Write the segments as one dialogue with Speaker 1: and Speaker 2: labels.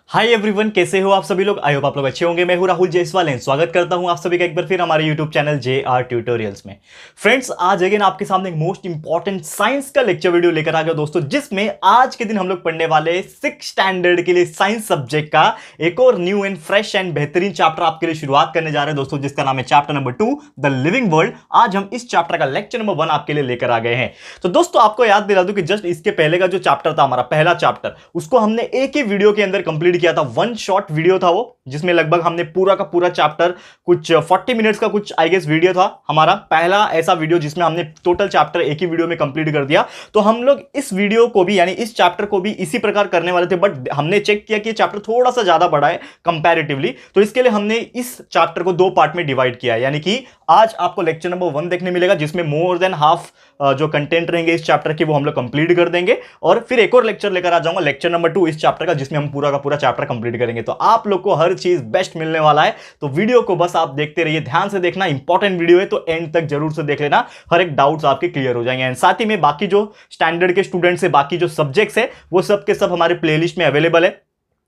Speaker 1: Hi everyone, कैसे हो आप सभी लोग। आई होप आप लोग अच्छे होंगे। मैं हूं राहुल जायसवाल एंड स्वागत करता हूं आप सभी का एक बार फिर हमारे यूट्यूब चैनल JR ट्यूटोरियल्स में। फ्रेंड्स, आज अगेन आपके सामने एक मोस्ट इंपॉर्टेंट साइंस का लेक्चर वीडियो लेकर आ गया दोस्तों, जिसमें आज के दिन हम लोग पढ़ने वाले 6th स्टैंडर्ड के लिए साइंस सब्जेक्ट का एक और न्यू एंड फ्रेश एंड बेहतरीन चैप्टर आपके लिए शुरुआत करने जा रहे हैं दोस्तों, जिसका नाम है chapter number 2 the living world. आज हम इस चैप्टर का लेक्चर नंबर 1 आपके लिए लेकर आ गए हैं। तो दोस्तों आपको याद दिला दूं कि जस्ट इसके पहले का जो चैप्टर था, हमारा पहला चैप्टर, उसको हमने एक ही वीडियो के अंदर कंप्लीट किया था। वन शॉट वीडियो था वो, जिसमें लगभग हमने पूरा का पूरा चैप्टर, कुछ 40 मिनट्स का कुछ आई गेस वीडियो था, हमारा पहला ऐसा वीडियो जिसमें हमने टोटल चैप्टर एक ही वीडियो में कंप्लीट कर दिया। तो हम लोग इस वीडियो को भी, यानी इस चैप्टर को भी इसी प्रकार करने वाले थे, बट हमने चेक किया कि चैप्टर थोड़ा सा ज्यादा बड़ा है कंपैरेटिवली, तो इसके लिए हमने इस चैप्टर को 2 पार्ट में डिवाइड किया है। यानी कि आज आपको लेक्चर नंबर 1 देखने मिलेगा, जिसमें मोर देन हाफ जो कंटेंट रहेंगे इस चैप्टर के वो हम लोग कंप्लीट कर देंगे, और फिर एक और लेक्चर लेकर आ जाऊंगा, लेक्चर नंबर 2 इस चैप्टर का, जिसमें हम पूरा का पूरा चैप्टर कंप्लीट करेंगे। तो आप लोग को हर चीज बेस्ट मिलने वाला है, तो वीडियो को बस आप देखते रहिए, ध्यान से देखना, इंपॉर्टेंट वीडियो है तो एंड तक जरूर से देख लेना, हर एक डाउट्स आपके क्लियर हो जाएंगे। एंड साथ ही में बाकी जो स्टैंडर्ड के स्टूडेंट्स है, बाकी जो सब्जेक्ट्स है, वो सब के सब हमारे प्लेलिस्ट में अवेलेबल है।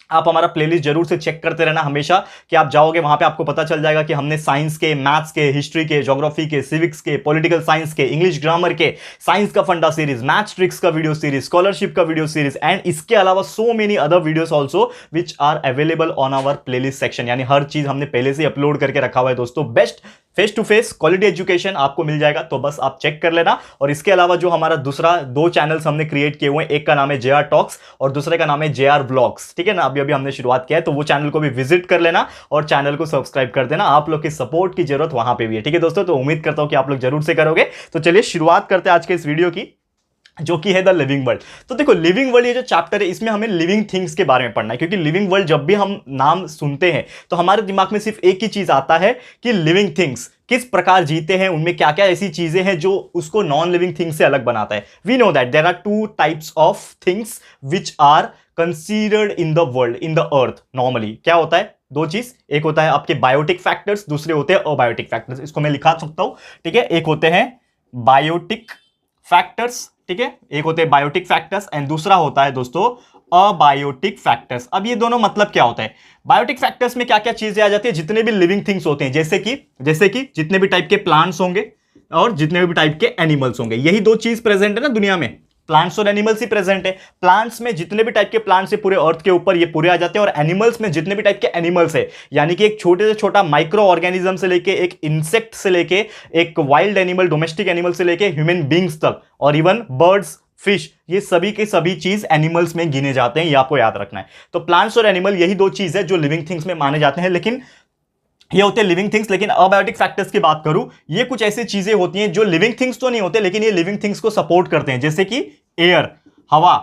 Speaker 1: आप हमारा प्लेलिस्ट जरूर से चेक करते रहना हमेशा, कि आप जाओगे वहां पे आपको पता चल जाएगा कि हमने साइंस के, मैथ्स के, हिस्ट्री के, ज्योग्राफी के, सिविक्स के, पॉलिटिकल साइंस के, इंग्लिश ग्रामर के, साइंस का फंडा सीरीज, मैथ्स ट्रिक्स का वीडियो सीरीज, स्कॉलरशिप का वीडियो सीरीज, एंड इसके अलावा so many other videos also which are available on our playlist section. यानी हर चीज हमने पहले से अपलोड करके रखा हुआ है दोस्तों। Best face to face quality education आपको मिल जाएगा, तो बस आप चेक कर लेना। और इसके अलावा जो हमारा दूसरा 2 चैनल्स हमने क्रिएट किए हुए हैं, एक का नाम है JR टॉक्स और दूसरे का नाम है JR व्लॉग्स, ठीक है ना। अभी हमने शुरुआत किया है, तो वो चैनल को भी विजिट कर लेना और चैनल को सब्सक्राइब कर देना। आप लोग की सपोर्ट की जरूरत वहां पे भी है, ठीक है दोस्तों। तो उम्मीद करता हूं कि आप लोग जरूर से करोगे। तो चलिए शुरुआत करते हैं आज के इस वीडियो की, जो कि है द लिविंग वर्ल्ड। तो देखो, लिविंग वर्ल्ड ये जो चैप्टर है, इसमें हमें लिविंग थिंग्स के बारे में पढ़ना है, क्योंकि लिविंग वर्ल्ड जब भी हम नाम सुनते हैं तो हमारे दिमाग में सिर्फ एक ही चीज आता है कि लिविंग थिंग्स किस प्रकार जीते हैं, उनमें क्या क्या ऐसी चीजें हैं जो उसको नॉन लिविंग थिंग्स से अलग बनाता है। We know that there are 2 types of things which are considered in the world, in the earth. Normally क्या होता है, 2 चीज, एक होता है आपके बायोटिक फैक्टर्स, दूसरे होते हैं अबायोटिक फैक्टर्स। इसको मैं लिखा सकता हूं, ठीक है। एक होते हैं बायोटिक फैक्टर्स, ठीक है, एक होते हैं बायोटिक फैक्टर्स एंड दूसरा होता है दोस्तों अबायोटिक फैक्टर्स। अब ये दोनों मतलब क्या होता है, बायोटिक फैक्टर्स में क्या क्या चीजें आ जाती है, जितने भी लिविंग थिंग्स होते हैं, जैसे कि जितने भी टाइप के प्लांट्स होंगे और जितने भी टाइप के एनिमल्स होंगे, यही 2 चीज प्रेजेंट है ना दुनिया में, प्लांट्स और एनिमल्स ही प्रेजेंट है। प्लांट्स में जितने भी टाइप के प्लांट्स है पूरे अर्थ के ऊपर, ये पूरे आ जाते हैं, और एनिमल्स में जितने भी टाइप के एनिमल्स है, यानी कि एक छोटे से छोटा माइक्रो ऑर्गेनिज्म से लेके, एक इंसेक्ट से लेके, एक वाइल्ड एनिमल, डोमेस्टिक एनिमल से लेके ह्यूमन बींग्स तक, और इवन बर्ड्स, फिश, ये सभी के सभी चीज एनिमल्स में गिने जाते हैं, ये आपको याद रखना है। तो प्लांट्स और एनिमल यही 2 चीज है जो लिविंग थिंग्स में माने जाते हैं, लेकिन ये होते हैं लिविंग थिंग्स। लेकिन अबायोटिक फैक्टर्स की बात करूं, ये कुछ ऐसी चीजें होती हैं जो लिविंग थिंग्स तो नहीं होते, लेकिन ये लिविंग थिंग्स को सपोर्ट करते हैं, जैसे कि एयर, हवा,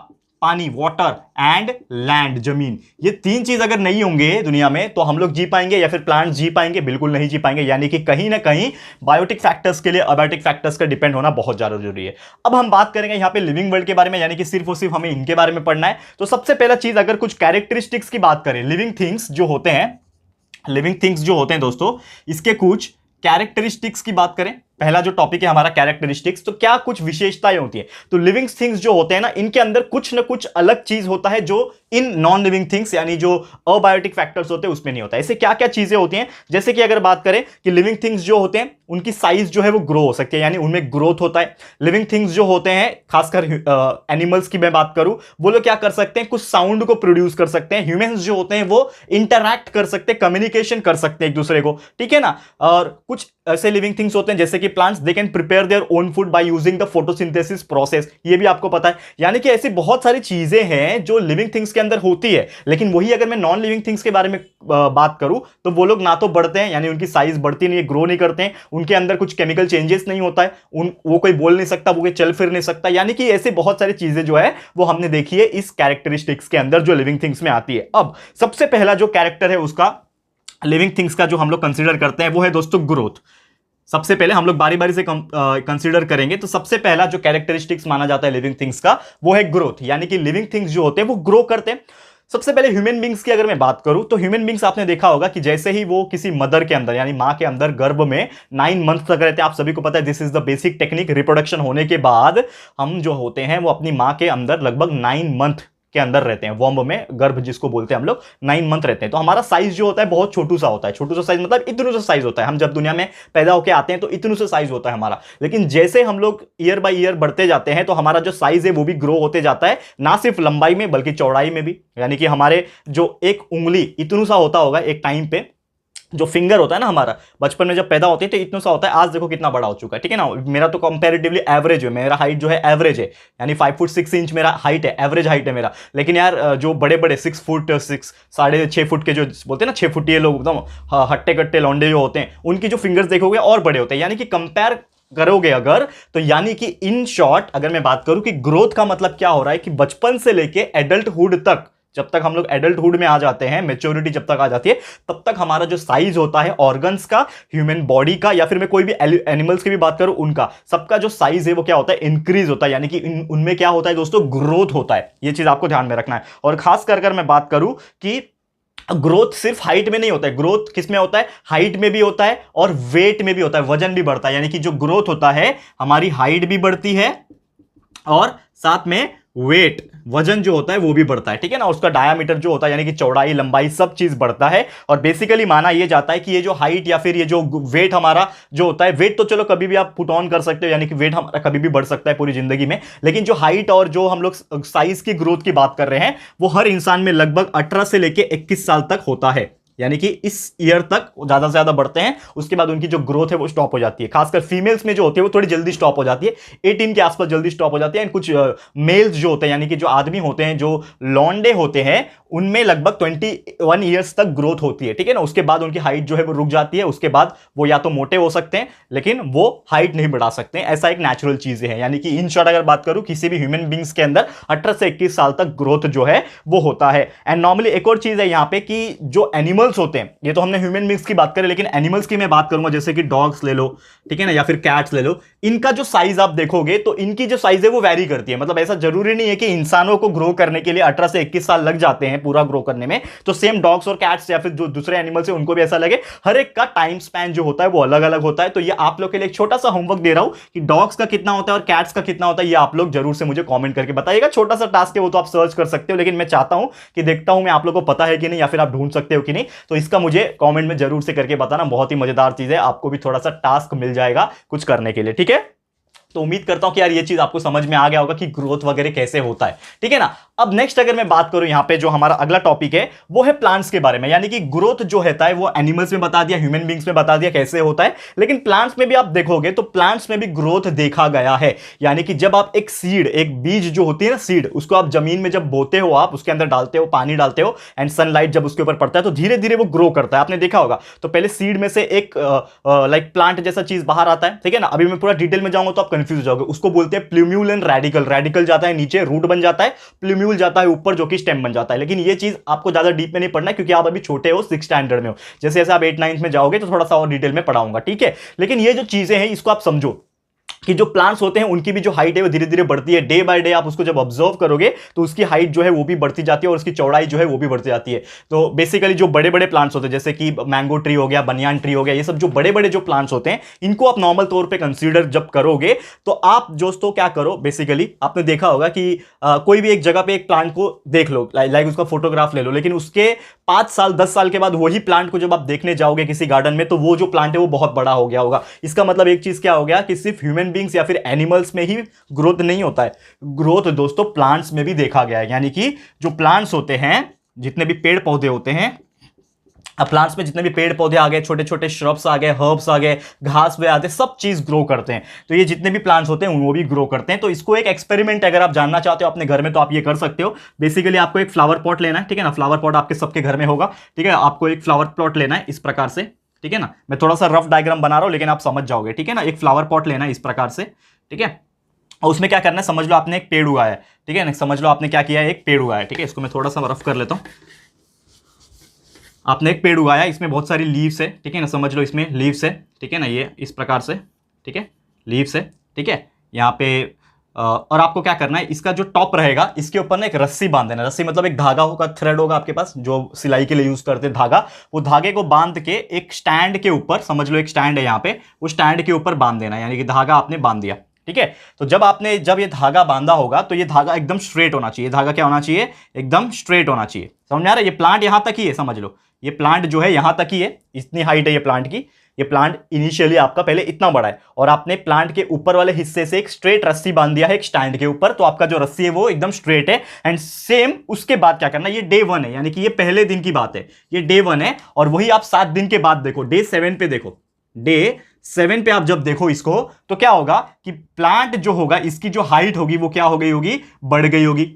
Speaker 1: पानी, वाटर एंड लैंड, जमीन। ये 3 चीज अगर नहीं होंगे दुनिया में तो हम लोग जी पाएंगे या फिर प्लांट जी पाएंगे? बिल्कुल नहीं जी पाएंगे। यानी कि कहीं ना कहीं बायोटिक फैक्टर्स के लिए अबायोटिक फैक्टर्स का डिपेंड होना बहुत ज्यादा जरूरी है। अब हम बात करेंगे यहां पे लिविंग वर्ल्ड के बारे में, यानी कि सिर्फ और सिर्फ हमें इनके बारे में पढ़ना है। तो सबसे पहला चीज, अगर कुछ कैरेक्टरिस्टिक्स की बात करें, लिविंग थिंग्स जो होते हैं दोस्तों, इसके कुछ कैरेक्टरिस्टिक्स की बात करें, पहला जो टॉपिक है हमारा कैरेक्टरिस्टिक्स, तो क्या कुछ विशेषताएं होती है। तो लिविंग थिंग्स जो होते हैं ना, इनके अंदर कुछ ना कुछ अलग चीज होता है जो इन नॉन लिविंग थिंग्स, यानी जो अबायोटिक फैक्टर्स होते हैं उसमें नहीं होता है। ऐसे क्या क्या चीजें होती हैं, जैसे कि अगर बात करें कि लिविंग थिंग्स जो होते हैं उनकी साइज जो है वो ग्रो हो सकती है, यानी उनमें ग्रोथ होता है। लिविंग थिंग्स जो होते हैं, खासकर एनिमल्स की मैं बात करूं, वो लोग क्या कर सकते हैं, कुछ साउंड को प्रोड्यूस कर सकते हैं। ह्यूमंस जो होते हैं वो इंटरैक्ट कर सकते हैं, कम्युनिकेशन कर सकते हैं एक दूसरे को, ठीक है ना। और कुछ ऐसे लिविंग थिंग्स होते हैं जैसे कि plants, they can prepare their own food by using the photosynthesis process, ये भी आपको पता है। यानी कि ऐसी बहुत सारी चीजें हैं जो लिविंग थिंग्स के अंदर होती है, लेकिन वही अगर मैं नॉन लिविंग थिंग्स के बारे में बात करूं तो वो लोग ना तो बढ़ते हैं, यानी उनकी साइज बढ़ती नहीं है, ग्रो नहीं करते हैं, उनके अंदर कुछ केमिकल चेंजेस नहीं होता है, वो कोई बोल नहीं सकता, वो कोई चल फिर नहीं सकता। यानी कि ऐसे बहुत सारी चीजें जो है वो हमने देखी है इस कैरेक्टरिस्टिक्स के अंदर जो लिविंग थिंग्स में आती है। अब सबसे पहला जो कैरेक्टर है उसका, लिविंग थिंग्स का, जो हम लोग कंसीडर करते हैं वो है दोस्तों ग्रोथ। सबसे पहले हम लोग बारी बारी से कंसीडर करेंगे। तो सबसे पहला जो कैरेक्टरिस्टिक्स माना जाता है लिविंग थिंग्स का, वो है ग्रोथ। यानी कि लिविंग थिंग्स जो होते हैं वो ग्रो करते हैं। सबसे पहले ह्यूमन बींग्स की अगर मैं बात करूं तो ह्यूमन बींग्स आपने देखा होगा कि जैसे ही वो किसी मदर के अंदर यानी मां के अंदर गर्भ में 9 मंथ तक रहते हैं, आप सभी को पता है this is the basic technique. Reproduction होने के बाद हम जो होते हैं वो अपनी मां के अंदर लगभग 9 मंथ के अंदर रहते हैं, वॉम्ब में, गर्भ जिसको बोलते हैं हम लोग, 9 मंथ रहते हैं। तो हमारा साइज जो होता है बहुत छोटू सा होता है। छोटू सा साइज मतलब इतनू सा साइज होता है। हम जब दुनिया में पैदा होकर आते हैं तो इतनू सा साइज होता है हमारा। लेकिन जैसे हम लोग ईयर बाय ईयर बढ़ते जाते हैं तो हमारा जो साइज है वो भी ग्रो होते जाता है, ना सिर्फ लंबाई में बल्कि चौड़ाई में भी। यानी कि हमारे जो एक उंगली इतनू सा होता होगा एक टाइम पे, जो फिंगर होता है ना हमारा, बचपन में जब पैदा होते हैं तो इतना सा होता है, आज देखो कितना बड़ा हो चुका है, ठीक है ना। मेरा तो कंपैरेटिवली एवरेज है, मेरा हाइट जो है एवरेज है, यानी 5 फुट 6 इंच मेरा हाइट है, एवरेज हाइट है मेरा। लेकिन यार जो बड़े बड़े 6 फुट 6 6.5 फुट के जो बोलते हैं ना 6 फुटिए लोग, एकदम हट्टे कट्टे लौंडे जो होते हैं, उनकी जो फिंगर्स देखोगे और बड़े होते हैं। यानी कि कंपेयर करोगे अगर, तो यानी कि इन शॉर्ट अगर मैं बात करूं कि ग्रोथ का मतलब क्या हो रहा है कि बचपन से लेके एडल्टहुड तक, जब तक हम लोग एडल्टहुड में आ जाते हैं, मेच्योरिटी जब तक आ जाती है, तब तक हमारा जो साइज होता है ऑर्गन्स का, ह्यूमन बॉडी का, या फिर मैं कोई भी एनिमल्स की भी बात करूं उनका, सबका जो साइज है वो क्या होता है, इंक्रीज होता है। यानी कि उनमें क्या होता है दोस्तों, ग्रोथ होता है। ये चीज आपको ध्यान में रखना है। और खास कर अगर मैं बात करूं कि ग्रोथ सिर्फ हाइट में नहीं होता है, ग्रोथ किस में होता है, हाइट में भी होता है और वेट में भी होता है, वजन भी बढ़ता है। यानी कि जो ग्रोथ होता है, हमारी हाइट भी बढ़ती है और साथ में वेट, वजन जो होता है वो भी बढ़ता है, ठीक है ना। उसका डायामीटर जो होता है यानी कि चौड़ाई लंबाई सब चीज बढ़ता है। और बेसिकली माना यह जाता है कि ये जो हाइट या फिर ये जो वेट हमारा जो होता है, वेट तो चलो कभी भी आप पुट ऑन कर सकते हो, यानी कि वेट हमारा कभी भी बढ़ सकता है पूरी जिंदगी में। लेकिन जो हाइट और जो हम लोग साइज की ग्रोथ की बात कर रहे हैं, वो हर इंसान में लगभग 18 से लेके 21 साल तक होता है। यानी कि इस ईयर तक ज्यादा से ज्यादा बढ़ते हैं, उसके बाद उनकी जो ग्रोथ है वो स्टॉप हो जाती है। खासकर फीमेल्स में जो होती है वो थोड़ी जल्दी स्टॉप हो जाती है, 18 के आसपास जल्दी स्टॉप हो जाती है। एंड कुछ मेल्स जो होते हैं, यानी कि जो आदमी होते हैं, जो लॉन्डे होते हैं, उनमें लगभग 21 ईयर्स तक ग्रोथ होती है, ठीक है ना। उसके बाद उनकी हाइट जो है वो रुक जाती है। उसके बाद वो या तो मोटे हो सकते हैं लेकिन वो हाइट नहीं बढ़ा सकते हैं। ऐसा एक नेचुरल चीजें है। यानी कि इन शॉर्ट अगर बात करूं, किसी भी ह्यूमन बींग्स के अंदर 18 से 21 साल तक ग्रोथ जो है वो होता है। एंड नॉर्मली एक और चीज है यहां पे कि जो एनिमल्स होते हैं, ये तो हमने ह्यूमन बींग्स की बात करें, लेकिन एनिमल्स की मैं बात करूंगा, जैसे कि डॉग्स ले लो, ठीक है ना, या फिर कैट्स ले लो। इनका जो साइज आप देखोगे तो इनकी जो साइज है वो वैरी करती है। मतलब ऐसा जरूरी नहीं है कि इंसानों को ग्रो करने के लिए 18 से 21 साल लग जाते हैं पूरा ग्रो करने में, तो सेम डॉग्स और कैट्स या फिर जो दूसरे एनिमल्स हैं उनको भी ऐसा लगे। हर एक का टाइम स्पैन जो होता है वो अलग अलग होता है। तो ये आप लोग के लिए एक छोटा सा होमवर्क दे रहा हूं कि डॉग्स का कितना होता है और कैट्स का कितना होता है, ये आप लोग जरूर से मुझे कमेंट करके बताइएगा। छोटा सा टास्क है, वो तो आप सर्च कर सकते हो, लेकिन मैं चाहता हूं कि देखता हूं मैं आप लोग को पता है कि नहीं, या फिर आप ढूंढ सकते हो कि नहीं। तो इसका मुझे कमेंट में जरूर से करके बताना। बहुत ही मजेदार चीज है, आपको भी थोड़ा सा टास्क मिल जाएगा कुछ करने के लिए, ठीक है। तो उम्मीद करता हूं कि यार ये चीज आपको समझ में आ गया होगा कि ग्रोथ वगैरह कैसे होता है, ठीक है ना। अब नेक्स्ट अगर मैं बात करूं, यहां पे जो हमारा अगला टॉपिक है वो है प्लांट्स के बारे में। यानी कि ग्रोथ जो होता है वो एनिमल्स में बता दिया, ह्यूमन बींग्स में बता दिया कैसे होता है, लेकिन प्लांट्स में भी आप देखोगे तो प्लांट्स में भी ग्रोथ देखा गया है। यानी कि जब आप एक सीड, एक बीज जो होती है ना सीड, उसको आप जमीन में जब बोते हो, आप उसके अंदर डालते हो, पानी डालते हो, एंड सनलाइट जब उसके ऊपर पड़ता है तो धीरे धीरे वो ग्रो करता है। आपने देखा होगा। तो पहले सीड में से एक लाइक प्लांट जैसा चीज बाहर आता है, ठीक है ना। अभी मैं पूरा डिटेल में जाऊंगा तो आप कंफ्यूज हो जाओगे। उसको बोलते हैं प्लूम्यूल एंड रेडिकल। रेडिकल जाता है नीचे, रूट बन जाता है, प्लूम्यूल जाता है ऊपर, जो कि स्टेम बन जाता है। लेकिन ये चीज आपको ज्यादा डीप में नहीं पढ़ना है, क्योंकि आप अभी छोटे हो, 6th स्टैंडर्ड में हो। जैसे जैसे आप 8th 9th में जाओगे तो थोड़ा सा और डिटेल में पढ़ाऊंगा, ठीक है। लेकिन ये जो चीजें हैं इसको आप समझो कि जो प्लांट्स होते हैं उनकी भी जो हाइट है वो धीरे धीरे बढ़ती है। डे बाय डे आप उसको जब ऑब्जर्व करोगे तो उसकी हाइट जो है वो भी बढ़ती जाती है और उसकी चौड़ाई जो है वो भी बढ़ती जाती है। तो बेसिकली जो बड़े बड़े प्लांट्स होते हैं, जैसे कि मैंगो ट्री हो गया, बनियान ट्री हो गया, ये सब जो बड़े बड़े जो प्लांट्स होते हैं, इनको आप नॉर्मल तौर पर कंसिडर जब करोगे तो आप दोस्तों क्या करो, बेसिकली आपने देखा होगा कि कोई भी एक जगह पे एक प्लांट को देख लो, लाइक उसका फोटोग्राफ ले लो, लेकिन उसके 5 साल 10 साल के बाद वही प्लांट को जब आप देखने जाओगे किसी गार्डन में, तो वो जो प्लांट है वो बहुत बड़ा हो गया होगा। इसका मतलब एक चीज क्या हो गया कि सिर्फ ह्यूमन बींग्स या फिर एनिमल्स में ही ग्रोथ नहीं होता है, ग्रोथ दोस्तों प्लांट्स में भी देखा गया है। यानी कि जो प्लांट्स होते हैं, जितने भी पेड़ पौधे होते हैं, अब प्लांट्स में जितने भी पेड़ पौधे आ गए, छोटे छोटे श्रब्स आ गए, हर्ब्स आ गए, घास वे आते, सब चीज ग्रो करते हैं। तो ये जितने भी प्लांट्स होते हैं वो भी ग्रो करते हैं। तो इसको एक एक्सपेरिमेंट अगर आप जानना चाहते हो अपने घर में तो आप ये कर सकते हो। बेसिकली आपको एक फ्लावर पॉट लेना है, ठीक है ना। फ्लावर पॉट आपके सबके घर में होगा, ठीक है। आपको एक फ्लावर पॉट लेना है इस प्रकार से, ठीक है ना। मैं थोड़ा सा रफ डायग्राम बना रहा हूं लेकिन आप समझ जाओगे, ठीक है ना। एक फ्लावर पॉट लेना है इस प्रकार से, ठीक है। और उसमें क्या करना है, समझ लो आपने एक पेड़ उगाया है, ठीक है ना। समझ लो आपने क्या किया है, एक पेड़ उगाया है, ठीक है। इसको मैं थोड़ा सा रफ कर लेता हूं। आपने एक पेड़ उगाया, इसमें बहुत सारी लीव्स है, ठीक है ना। समझ लो इसमें लीव्स है, ठीक है ना, ये इस प्रकार से, ठीक है, लीव्स है, ठीक है। यहाँ पे और आपको क्या करना है, इसका जो टॉप रहेगा इसके ऊपर ना एक रस्सी बांध देना। रस्सी मतलब एक धागा होगा, थ्रेड होगा आपके पास, जो सिलाई के लिए यूज करते हैं धागा। वो धागे को बांध के एक स्टैंड के ऊपर, समझ लो एक स्टैंड है यहाँ पे, वो स्टैंड के ऊपर बांध देना। यानी कि धागा आपने बांध दिया, ठीक है। तो जब ये धागा बांधा होगा तो ये धागा एकदम स्ट्रेट होना चाहिए। धागा क्या होना चाहिए? एकदम स्ट्रेट होना चाहिए। समझ में आ रहा है? ये प्लांट यहां तक ही है, समझ लो, ये प्लांट जो है यहां तक ही है, इतनी हाइट है ये प्लांट की। ये प्लांट इनिशियली आपका पहले इतना बड़ा है और आपने प्लांट के ऊपर वाले हिस्से से एक स्ट्रेट रस्सी बांध दिया है एक स्टैंड के ऊपर, तो आपका जो रस्सी है वो एकदम स्ट्रेट है। एंड सेम उसके बाद क्या करना, ये डे 1 है, यानी कि ये पहले दिन की बात है, ये डे 1 है। और वही आप 7 दिन के बाद देखो, डे 7 पे देखो, डे 7 पे आप जब देखो इसको, तो क्या होगा कि प्लांट जो होगा इसकी जो हाइट होगी वो क्या हो गई होगी? बढ़ गई होगी।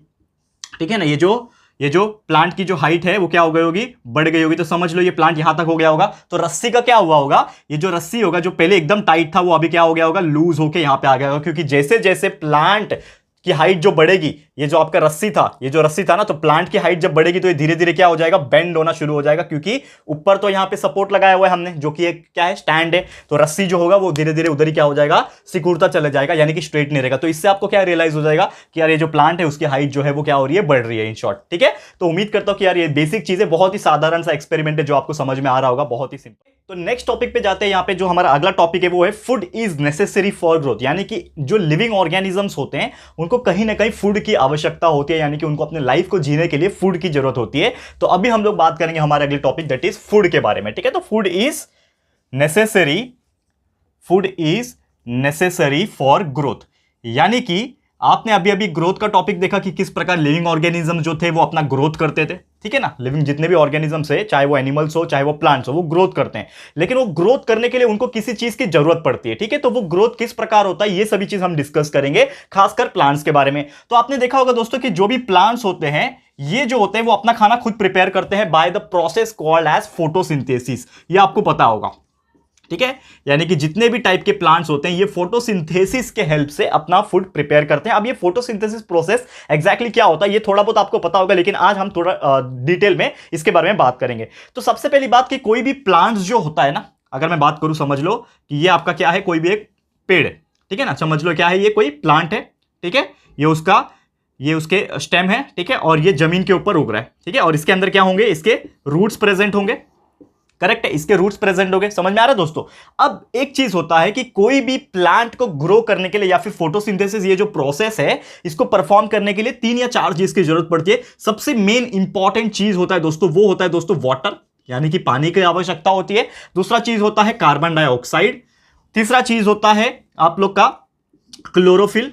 Speaker 1: ठीक है ना? ये जो प्लांट की जो हाइट है वो क्या हो गई होगी? बढ़ गई होगी। तो समझ लो ये प्लांट यहां तक हो गया होगा। तो रस्सी का क्या हुआ होगा? ये जो रस्सी होगा जो पहले एकदम टाइट था वो अभी क्या हो गया होगा? लूज होके यहां पे आ गया होगा, क्योंकि जैसे जैसे प्लांट की हाइट जो बढ़ेगी, ये जो आपका रस्सी था, ये जो रस्सी था ना, तो प्लांट की हाइट जब बढ़ेगी तो ये धीरे धीरे क्या हो जाएगा? बेंड होना शुरू हो जाएगा, क्योंकि ऊपर तो यहां पे सपोर्ट लगाया हुआ है हमने, जो कि एक क्या है? स्टैंड है। तो रस्सी जो होगा वो धीरे धीरे उधर ही क्या हो जाएगा? सिकुड़ता चला जाएगा, यानी कि स्ट्रेट नहीं रहेगा। तो इससे आपको क्या रियलाइज हो जाएगा कि यार ये जो प्लांट है उसकी हाइट जो है वो क्या हो रही है? बढ़ रही है, इन शॉर्ट। ठीक है। तो उम्मीद करता हूं कि यार ये बेसिक चीजें, बहुत ही साधारण सा एक्सपेरिमेंट है जो आपको समझ में आ रहा होगा, बहुत ही सिंपल। तो नेक्स्ट टॉपिक पे जाते हैं। यहां पे जो हमारा अगला टॉपिक है वो है food is necessary for growth, यानी कि जो लिविंग ऑर्गेनिजम्स होते हैं उनको कहीं ना कहीं फूड की आवश्यकता होती है, यानी कि उनको अपने लाइफ को जीने के लिए फूड की जरूरत होती है। तो अभी हम लोग बात करेंगे हमारे अगले टॉपिक दैट इज फूड के बारे में। ठीक है। तो food is necessary for growth, यानी कि आपने अभी अभी ग्रोथ का टॉपिक देखा कि किस प्रकार लिविंग ऑर्गेनिज्म जो थे वो अपना ग्रोथ करते थे। ठीक है ना? लिविंग जितने भी ऑर्गेनिजम्स है, चाहे वो एनिमल्स हो चाहे वो प्लांट्स हो, वो ग्रोथ करते हैं, लेकिन वो ग्रोथ करने के लिए उनको किसी चीज की जरूरत पड़ती है। ठीक है। तो वो ग्रोथ किस प्रकार होता है, ये सभी चीज हम डिस्कस करेंगे, खासकर प्लांट्स के बारे में। तो आपने देखा होगा दोस्तों कि जो भी प्लांट्स होते हैं, ये जो होते हैं वो अपना खाना खुद प्रिपेयर करते हैं by the process called as photosynthesis. ये आपको पता होगा। ठीक है। यानी कि जितने भी टाइप के प्लांट्स होते हैं ये फोटोसिंथेसिस के हेल्प से अपना फूड प्रिपेयर करते हैं। अब ये फोटोसिंथेसिस प्रोसेस एग्जैक्टली क्या होता है ये थोड़ा बहुत आपको पता होगा, लेकिन आज हम थोड़ा डिटेल में इसके बारे में बात करेंगे। तो सबसे पहली बात कि कोई भी प्लांट्स जो होता है ना, अगर मैं बात करूं, समझ लो कि ये आपका क्या है? कोई भी एक पेड़ है। ठीक है ना? समझ लो क्या है? ये कोई प्लांट है। ठीक है। ये उसके स्टेम है। ठीक है। और ये जमीन के ऊपर उग रहा है। ठीक है। और इसके अंदर क्या होंगे? इसके रूट्स प्रेजेंट होंगे। करेक्ट है, इसके रूट्स प्रेजेंट हो गए। समझ में आ रहा है दोस्तों? अब एक चीज होता है कि कोई भी प्लांट को ग्रो करने के लिए या फिर फोटोसिंथेसिस ये जो प्रोसेस है इसको परफॉर्म करने के लिए 3 या 4 चीज की जरूरत पड़ती है। सबसे मेन इंपॉर्टेंट चीज होता है दोस्तों, वो होता है दोस्तों वाटर, यानी कि पानी की आवश्यकता होती है। दूसरा चीज होता है कार्बन डाइऑक्साइड। तीसरा चीज होता है आप लोग का क्लोरोफिल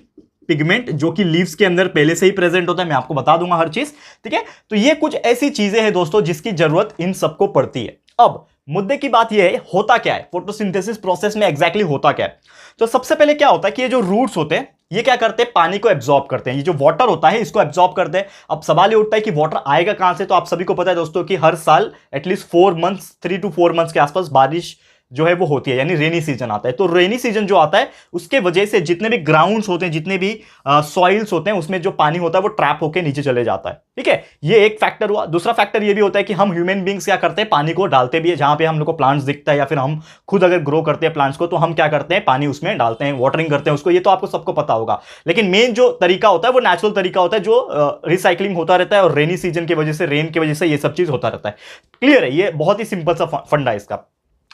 Speaker 1: पिगमेंट, जो कि लीव्स के अंदर पहले से ही प्रेजेंट होता है। मैं आपको बता दूंगा हर चीज। ठीक है। तो ये कुछ ऐसी चीजें हैं दोस्तों जिसकी जरूरत इन सबको पड़ती है। अब मुद्दे की बात यह है, होता क्या है फोटोसिंथेसिस प्रोसेस में? एग्जैक्टली होता क्या है? तो सबसे पहले क्या होता है कि ये जो रूट्स होते हैं ये क्या करते हैं? पानी को एब्जॉर्ब करते हैं। ये जो वाटर होता है इसको एब्जॉर्ब करते हैं। अब सवाल ये उठता है कि वाटर आएगा कहां से? तो आप सभी को पता है दोस्तों कि हर साल एटलीस्ट 3 to 4 मंथ्स के आसपास बारिश जो है वो होती है, यानी रेनी सीजन आता है। तो रेनी सीजन जो आता है उसके वजह से जितने भी ग्राउंड्स होते हैं, जितने भी सॉइल्स होते हैं, उसमें जो पानी होता है वो ट्रैप होकर नीचे चले जाता है। ठीक है। ये एक फैक्टर हुआ। दूसरा फैक्टर ये भी होता है कि हम ह्यूमन बींग्स क्या करते हैं? पानी को डालते भी है। जहां पे हम लोग को प्लांट्स दिखता है या फिर हम खुद अगर ग्रो करते हैं प्लांट्स को, तो हम क्या करते हैं? पानी उसमें डालते हैं, वाटरिंग करते हैं उसको। ये तो आपको सबको पता होगा। लेकिन मेन जो तरीका होता है वो नेचुरल तरीका होता है, जो रिसाइकलिंग होता रहता है, और रेनी सीजन की वजह से, रेन की वजह से ये सब चीज होता रहता है। क्लियर है? ये बहुत ही सिंपल सा फंडा है इसका।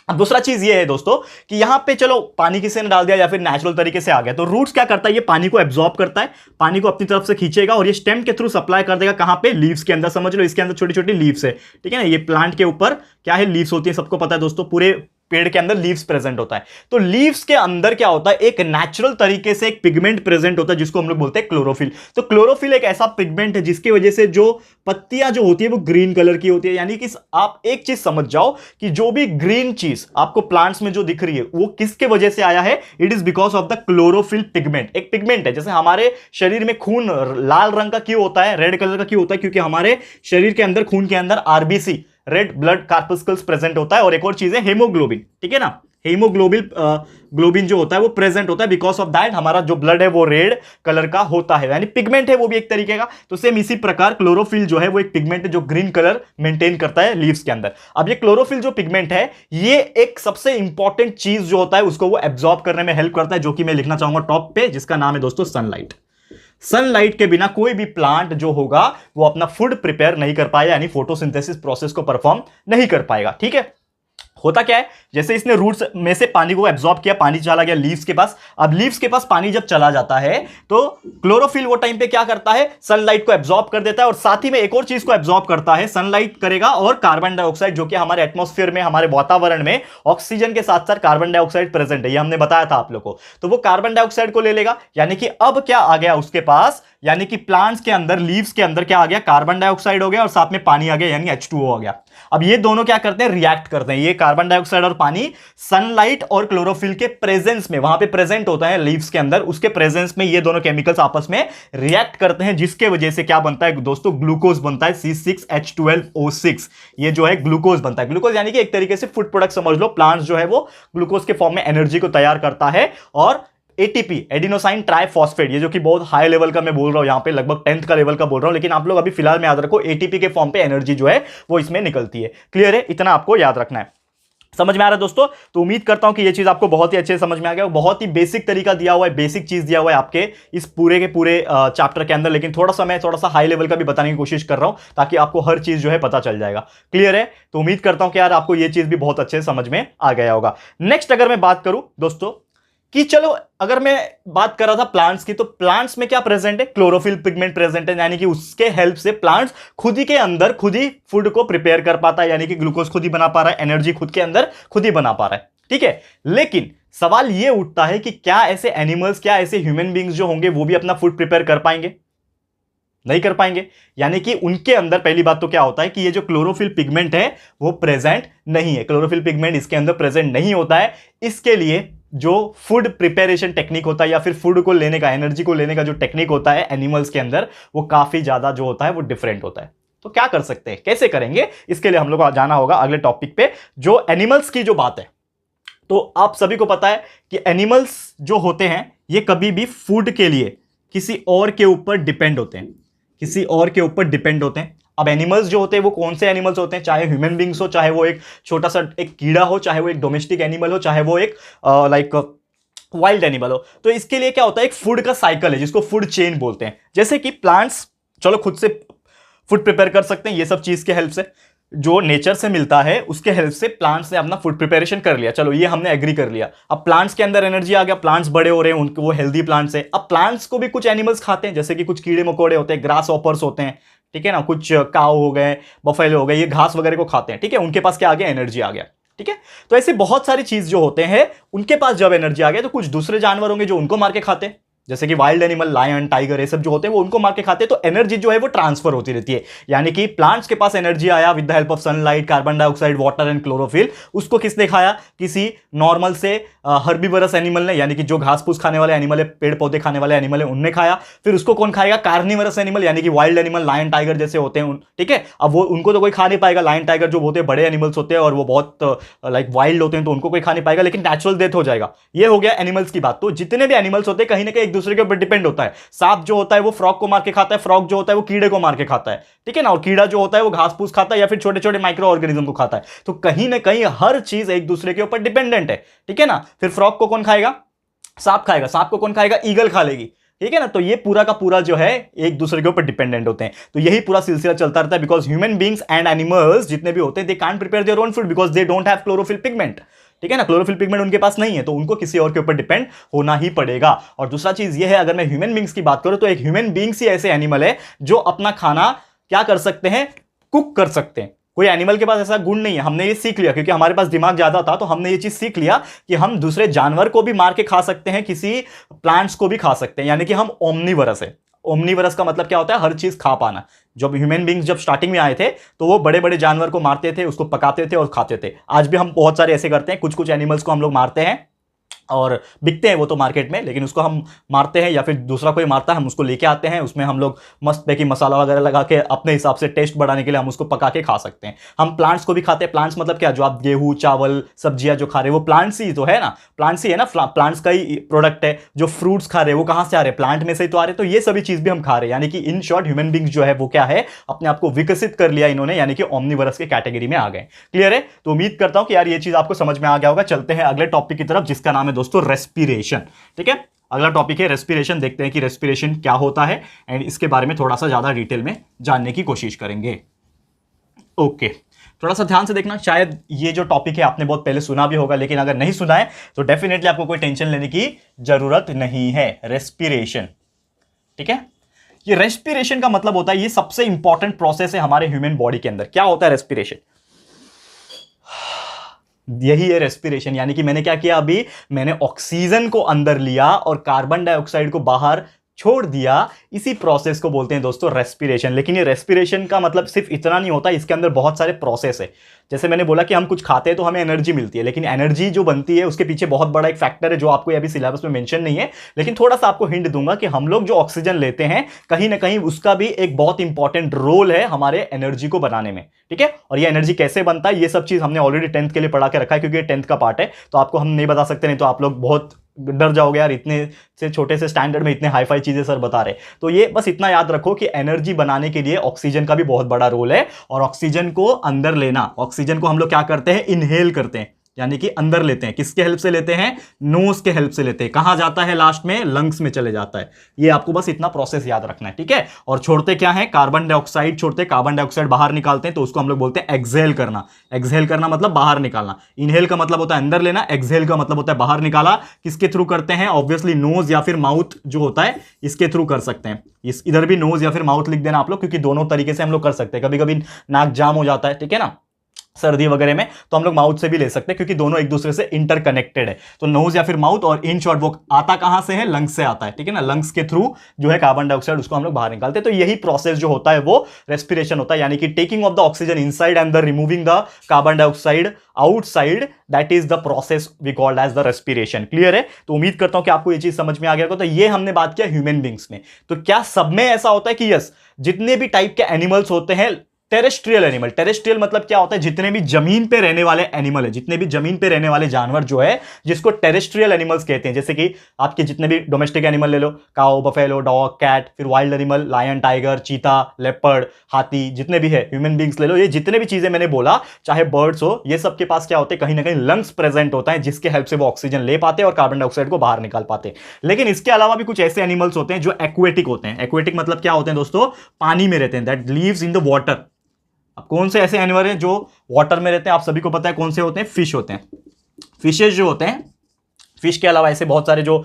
Speaker 1: अब दूसरा चीज ये है दोस्तों कि यहां पे चलो पानी किसी ने डाल दिया या फिर नेचुरल तरीके से आ गया, तो रूट्स क्या करता है? ये पानी को एब्जॉर्ब करता है, पानी को अपनी तरफ से खींचेगा और ये स्टेम के थ्रू सप्लाई कर देगा। कहां पे? लीव्स के अंदर। समझ लो इसके अंदर छोटी छोटी लीव्स है। ठीक है ना? ये प्लांट के ऊपर क्या है? लीव्स होती है। सबको पता है दोस्तों, पूरे पेड़ के अंदर लीव्स प्रेजेंट होता है। तो लीव्स के अंदर क्या होता है? एक नेचुरल तरीके से एक पिगमेंट प्रेजेंट होता है जिसको हम लोग बोलते हैं क्लोरोफिल। तो क्लोरोफिल एक ऐसा पिगमेंट है जिसकी वजह से जो पत्तियां जो होती है वो ग्रीन कलर की होती है। यानी कि आप एक चीज समझ जाओ कि जो भी ग्रीन चीज आपको प्लांट्स में जो दिख रही है वो किसके वजह से आया है? It is because of the chlorophyll pigment. एक पिगमेंट है, जैसे हमारे शरीर में खून लाल रंग का क्यों होता है, रेड कलर का क्यों होता है? क्योंकि हमारे शरीर के अंदर, खून के अंदर आरबीसी, रेड ब्लड कार्पस्कल्स प्रेजेंट होता है। और एक और चीज है हेमोग्लोबिन। ठीक है ना? ग्लोबिन जो होता है वो प्रेजेंट होता है। बिकॉज ऑफ दैट हमारा जो ब्लड है वो रेड कलर का होता है, यानी पिगमेंट है वो भी एक तरीके का। तो सेम इसी प्रकार क्लोरोफिल जो है वो एक पिगमेंट है जो ग्रीन कलर मेंटेन करता है लीव्स के अंदर। अब ये क्लोरोफिल जो पिगमेंट है ये एक सबसे इंपॉर्टेंट चीज जो होता है उसको वो एब्जॉर्ब करने में हेल्प करता है, जो कि मैं लिखना चाहूंगा टॉप पे, जिसका नाम है दोस्तों सनलाइट। सनलाइट के बिना कोई भी प्लांट जो होगा वो अपना फूड प्रिपेयर नहीं कर पाएगा, यानी फोटोसिंथेसिस प्रोसेस को परफॉर्म नहीं कर पाएगा। ठीक है। होता क्या है, जैसे इसने रूट्स में से पानी को एब्जॉर्ब किया, पानी चला गया लीव्स के पास। अब लीव्स के पास पानी जब चला जाता है तो क्लोरोफिल वो टाइम पे क्या करता है, सनलाइट को एब्जॉर्ब कर देता है और साथ ही में एक और चीज को एब्जॉर्ब करता है, सनलाइट करेगा और कार्बन डाइऑक्साइड, जो कि हमारे एटमॉस्फेयर में, हमारे वातावरण में ऑक्सीजन के साथ साथ कार्बन डाइऑक्साइड प्रेजेंट है, ये हमने बताया था आप लोग को। तो वो कार्बन डाइऑक्साइड को ले लेगा, यानी कि अब क्या आ गया उसके पास, यानी कि प्लांट्स के अंदर, लीव्स के अंदर क्या आ गया, कार्बन डाइऑक्साइड हो गया और साथ में पानी आ गया, यानी H2O आ गया। अब ये दोनों क्या करते हैं, रिएक्ट करते हैं, ये कार्बन डाइऑक्साइड और पानी सनलाइट और क्लोरोफिल के प्रेजेंस में, वहां पे प्रेजेंट होता है लीव्स के अंदर, उसके प्रेजेंस में ये दोनों केमिकल्स आपस में रिएक्ट करते हैं, जिसके वजह से क्या बनता है दोस्तों, ग्लूकोज बनता है, C6H12O6। ये जो है ग्लूकोज बनता है। ग्लूकोज यानी कि एक तरीके से फूड प्रोडक्ट समझ लो, प्लांट्स जो है वो ग्लूकोज के फॉर्म में एनर्जी को तैयार करता है। और एटीपी, एडिनोसाइन ट्राइफॉस्फेट, ये जो कि बहुत हाई लेवल का मैं बोल रहा हूं, यहां पे लगभग 10th का लेवल का बोल रहा हूं, लेकिन आप लोग अभी फिलहाल में याद रखो एटीपी के फॉर्म पे एनर्जी जो है वो इसमें निकलती है। क्लियर है, इतना आपको याद रखना है। समझ में आ रहा है दोस्तों? तो उम्मीद करता हूं कि ये चीज आपको बहुत ही अच्छे से समझ में आ गया। बहुत ही बेसिक तरीका दिया हुआ है, बेसिक चीज दिया हुआ है आपके इस पूरे के पूरे चैप्टर के अंदर, लेकिन मैं थोड़ा सा हाई लेवल का भी बताने की कोशिश कर रहा हूं ताकि आपको हर चीज जो है पता चल जाएगा। क्लियर है? तो उम्मीद करता हूं कि यार आपको ये चीज भी बहुत अच्छे से समझ में आ गया होगा। नेक्स्ट अगर मैं बात करूं दोस्तों कि चलो, अगर मैं बात कर रहा था प्लांट्स की, तो प्लांट्स में क्या प्रेजेंट है, क्लोरोफिल पिगमेंट प्रेजेंट है, यानी कि उसके हेल्प से प्लांट्स खुद ही के अंदर खुद ही फूड को प्रिपेयर कर पाता है, यानी कि ग्लूकोज खुद ही बना पा रहा है, एनर्जी खुद के अंदर खुद ही बना पा रहा है। ठीक है, लेकिन सवाल यह उठता है कि क्या ऐसे एनिमल्स, क्या ऐसे ह्यूमन बींग्स जो होंगे वो भी अपना फूड प्रिपेयर कर पाएंगे? नहीं कर पाएंगे। यानी कि उनके अंदर पहली बात तो क्या होता है कि ये जो क्लोरोफिल पिगमेंट है वो प्रेजेंट नहीं है, क्लोरोफिल पिगमेंट इसके अंदर प्रेजेंट नहीं होता है। इसके लिए जो फूड प्रिपरेशन टेक्निक होता है या फिर फूड को लेने का, एनर्जी को लेने का जो टेक्निक होता है एनिमल्स के अंदर, वो काफी ज्यादा जो होता है वो डिफरेंट होता है। तो क्या कर सकते हैं, कैसे करेंगे, इसके लिए हम लोग को जाना होगा अगले टॉपिक पे, जो एनिमल्स की जो बात है। तो आप सभी को पता है कि एनिमल्स जो होते हैं ये कभी भी फूड के लिए किसी और के ऊपर डिपेंड होते हैं, किसी और के ऊपर डिपेंड होते हैं। अब एनिमल्स जो होते हैं वो कौन से एनिमल्स होते हैं, चाहे ह्यूमन बींग्स हो, चाहे वो एक छोटा सा एक कीड़ा हो, चाहे वो एक डोमेस्टिक एनिमल हो, चाहे वो एक लाइक वाइल्ड एनिमल हो। तो इसके लिए क्या होता है, एक फूड का साइकिल है जिसको फूड चेन बोलते हैं। जैसे कि प्लांट्स चलो खुद से फूड प्रिपेयर कर सकते हैं, ये सब चीज के हेल्प से, जो नेचर से मिलता है उसके हेल्प से प्लांट्स ने अपना फूड प्रिपरेशन कर लिया, चलो ये हमने एग्री कर लिया। अब प्लांट्स के अंदर एनर्जी आ गया, प्लांट्स बड़े हो रहे हैं, उनको वो हेल्दी प्लांट्स है। अब प्लांट्स को भी कुछ एनिमल्स खाते हैं, जैसे कि कुछ कीड़े मकोड़े होते हैं, ग्रास हॉपर्स होते हैं, ठीक है ना, कुछ काऊ हो गए, बफेलो हो गए, ये घास वगैरह को खाते हैं, ठीक है, उनके पास क्या आ गया, एनर्जी आ गया। ठीक है, तो ऐसे बहुत सारी चीज जो होते हैं उनके पास जब एनर्जी आ गया, तो कुछ दूसरे जानवर होंगे जो उनको मार के खाते हैं, जैसे कि वाइल्ड एनिमल, लायन, टाइगर, ये सब जो होते हैं वो उनको मार के खाते हैं। तो एनर्जी जो है वो ट्रांसफर होती रहती है, यानी कि प्लांट्स के पास एनर्जी आया with the help of sunlight, carbon dioxide, water and chlorophyll. उसको किसने खाया, किसी नॉर्मल से हर्बीवरस एनिमल ने, यानी कि जो घास फूस खाने वाले एनिमल है, पेड़ पौधे खाने वाले एनिमल है, उनने खाया। फिर उसको कौन खाएगा, कार्निवरस एनिमल, यानी कि वाइल्ड एनिमल, लायन, टाइगर जैसे होते हैं। ठीक है, अब वो उनको तो कोई खा नहीं पाएगा, लायन टाइगर जो होते हैं बड़े एनिमल्स होते हैं और वो बहुत लाइक वाइल्ड होते हैं, तो उनको कोई खा नहीं पाएगा, लेकिन नेचुरल डेथ हो जाएगा। ये हो गया एनिमल्स की बात। तो जितने भी एनिमल्स होते हैं कहीं ना कहीं एक दूसरे के ऊपर डिपेंड होता है। सांप जो होता है वो फ्रॉग को मार के खाता है, फ्रॉग जो होता है वो कीड़े को मार के खाता है, ठीक है ना, और कीड़ा जो होता है वो घास फूस खाता है या फिर छोटे छोटे माइक्रो ऑर्गेनिज्म को खाता है। तो कहीं ना कहीं हर चीज एक दूसरे के ऊपर डिपेंडेंट है, ठीक है ना। फिर फ्रॉग को कौन खाएगा, सांप खाएगा, सांप को कौन खाएगा, ईगल खा लेगी, ठीक है ना। तो ये पूरा का पूरा जो है एक दूसरे के ऊपर डिपेंडेंट होते हैं। तो यही पूरा सिलसिला चलता रहता है, because human beings and animals जितने भी होते हैं they can't prepare their own food because they don't have chlorophyll pigment, ठीक है ना। क्लोरोफिल पिगमेंट उनके पास नहीं है, तो उनको किसी और के ऊपर डिपेंड होना ही पड़ेगा। और दूसरा चीज ये है, अगर मैं ह्यूमन बींग्स की बात करूं तो एक ह्यूमन बींग्स ही ऐसे एनिमल है जो अपना खाना क्या कर सकते हैं, कुक कर सकते हैं। कोई एनिमल के पास ऐसा गुण नहीं है, हमने ये सीख लिया क्योंकि हमारे पास दिमाग ज्यादा था, तो हमने ये चीज सीख लिया कि हम दूसरे जानवर को भी मार के खा सकते हैं, किसी प्लांट्स को भी खा सकते हैं, यानी कि हम ओमनीवरस है। ओमनीवरस का मतलब क्या होता है, हर चीज खा पाना। जब ह्यूमन बींग्स जब स्टार्टिंग में आए थे तो वो बड़े बड़े जानवर को मारते थे, उसको पकाते थे और खाते थे। आज भी हम बहुत सारे ऐसे करते हैं, कुछ कुछ एनिमल्स को हम लोग मारते हैं और बिकते हैं वो तो मार्केट में, लेकिन उसको हम मारते हैं या फिर दूसरा कोई मारता है, हम उसको लेके आते हैं, उसमें हम लोग मस्त पैकी मसाला वगैरह लगा के अपने हिसाब से टेस्ट बढ़ाने के लिए हम उसको पका के खा सकते हैं। हम प्लांट्स को भी खाते हैं। प्लांट्स मतलब क्या, जो आप गेहूं, चावल, सब्जियां जो खा रहे हैं वो प्लांट्स ही तो है ना, प्लांट्स ही है ना, प्लांट्स का ही प्रोडक्ट है। जो फ्रूट्स खा रहे हैं वो कहां से आ रहे हैं, प्लांट में से ही तो आ रहे हैं। तो ये सभी चीज भी हम खा रहे हैं, यानी कि इन शॉर्ट ह्यूमन बींग्स जो है वो क्या है, अपने आप को विकसित कर लिया इन्होंने, यानी कि ओमनीवरस के कैटेगरी में आ गए। क्लियर है? तो उम्मीद करता हूं कि यार ये चीज आपको समझ में आ गया होगा। चलते हैं अगले टॉपिक की तरफ, जिसका नाम है दोस्तों रेस्पिरेशन। ठीक है, अगला टॉपिक है रेस्पिरेशन। देखते हैं कि रेस्पिरेशन क्या होता है एंड इसके बारे में थोड़ा सा ज्यादा डिटेल में जानने की कोशिश करेंगे। ओके, थोड़ा सा ध्यान से देखना, शायद ये जो टॉपिक है आपने बहुत पहले सुना भी होगा, लेकिन अगर नहीं सुना है तो डेफिनेटली आपको कोई टेंशन लेने की जरूरत नहीं है। रेस्पिरेशन, ठीक है, ये रेस्पिरेशन का मतलब होता है, ये सबसे इंपॉर्टेंट प्रोसेस है हमारे ह्यूमन बॉडी के अंदर। क्या होता है रेस्पिरेशन? यही है रेस्पिरेशन, यानी कि मैंने क्या किया, अभी मैंने ऑक्सीजन को अंदर लिया और कार्बन डाइऑक्साइड को बाहर छोड़ दिया। इसी प्रोसेस को बोलते हैं दोस्तों रेस्पिरेशन। लेकिन ये रेस्पिरेशन का मतलब सिर्फ इतना नहीं होता, इसके अंदर बहुत सारे प्रोसेस है। जैसे मैंने बोला कि हम कुछ खाते हैं तो हमें एनर्जी मिलती है, लेकिन एनर्जी जो बनती है उसके पीछे बहुत बड़ा एक फैक्टर है जो आपको अभी सिलेबस में मेंशन नहीं है, लेकिन थोड़ा सा आपको हिंट दूंगा कि हम लोग जो ऑक्सीजन लेते हैं कहीं ना कहीं उसका भी एक बहुत इंपॉर्टेंट रोल है हमारे एनर्जी को बनाने में, ठीक है। और ये एनर्जी कैसे बनता है, ये सब चीज हमने ऑलरेडी 10th के लिए पढ़ा के रखा है, क्योंकि ये 10th का पार्ट है, तो आपको हम नहीं बता सकते, नहीं तो आप लोग बहुत डर जाओगे यार, इतने से छोटे से स्टैंडर्ड में इतने हाई फाई चीजें सर बता रहे। तो ये बस इतना याद रखो कि एनर्जी बनाने के लिए ऑक्सीजन का भी बहुत बड़ा रोल है, और ऑक्सीजन को अंदर लेना, ऑक्सीजन को हम लोग क्या करते हैं, इनहेल करते हैं, यानी कि अंदर लेते हैं। किसके हेल्प से लेते हैं? नोज के हेल्प से लेते हैं। कहां जाता है? लास्ट में लंग्स में चले जाता है। ये आपको बस इतना प्रोसेस याद रखना है, ठीक है। और छोड़ते क्या है? कार्बन डाइऑक्साइड छोड़ते हैं, कार्बन डाइऑक्साइड बाहर निकालते हैं, तो उसको हम लोग बोलते हैं एक्सहेल करना। एक्सहेल करना मतलब बाहर निकालना। इनहेल का मतलब होता है अंदर लेना, एक्सहेल का मतलब होता है बाहर निकाला। किसके थ्रू करते हैं? ऑब्वियसली नोज या फिर माउथ जो होता है इसके थ्रू कर सकते हैं। इस इधर भी नोज या फिर माउथ लिख देना आप लोग, क्योंकि दोनों तरीके से हम लोग कर सकते हैं। कभी कभी नाक जाम हो जाता है, ठीक है ना, सर्दी वगैरह में, तो हम लोग माउथ से भी ले सकते हैं, क्योंकि दोनों एक दूसरे से इंटरकनेक्टेड है। तो नोज या फिर माउथ, और इन शॉर्ट वो आता कहां से है? लंग्स से आता है, ठीक है ना। लंग्स के थ्रू जो है कार्बन डाइऑक्साइड उसको हम लोग बाहर निकालते हैं। तो यही प्रोसेस जो होता है वो रेस्पिरेशन होता है, यानी कि taking of the oxygen inside and the removing the carbon dioxide outside, that is the process we called as the respiration. Clear है? तो उम्मीद करता हूं कि आपको ये चीज समझ में आ गया होगा। तो ये हमने बात किया ह्यूमन बींग्स में। तो क्या सब में ऐसा होता है कि यस, जितने भी टाइप के एनिमल्स होते हैं, टेरेस्ट्रियल एनिमल, टेरेस्ट्रियल मतलब क्या होता है? जितने भी जमीन पे रहने वाले एनिमल है, जितने भी जमीन पे रहने वाले जानवर जो है, जिसको टेरेस्ट्रियल एनिमल्स कहते हैं। जैसे कि आपके जितने भी डोमेस्टिक एनिमल ले लो, काऊ, बफेलो, डॉग, कैट, फिर वाइल्ड एनिमल, लायन, टाइगर, चीता, लेपर्ड, हाथी, जितने भी है, ह्यूमन बींग्स ले लो, ये जितने भी चीजें मैंने बोला, चाहे बर्ड्स हो, ये सब के पास क्या होते हैं? कहीं ना कहीं लंग्स प्रेजेंट होता है, जिसके हेल्प से वो ऑक्सीजन ले पाते हैं और कार्बन डाइऑक्साइड को बाहर निकाल पाते हैं। लेकिन इसके अलावा भी कुछ ऐसे एनिमल्स होते हैं जो एक्वेटिक होते हैं। एक्वेटिक मतलब क्या होते हैं दोस्तों? पानी में रहते हैं, that lives in the water. अब कौन से ऐसे एनिमल हैं जो वाटर में रहते हैं? आप सभी को पता है कौन से होते हैं? फिश होते हैं। फिशेज जो होते हैं, फिश के अलावा ऐसे बहुत सारे जो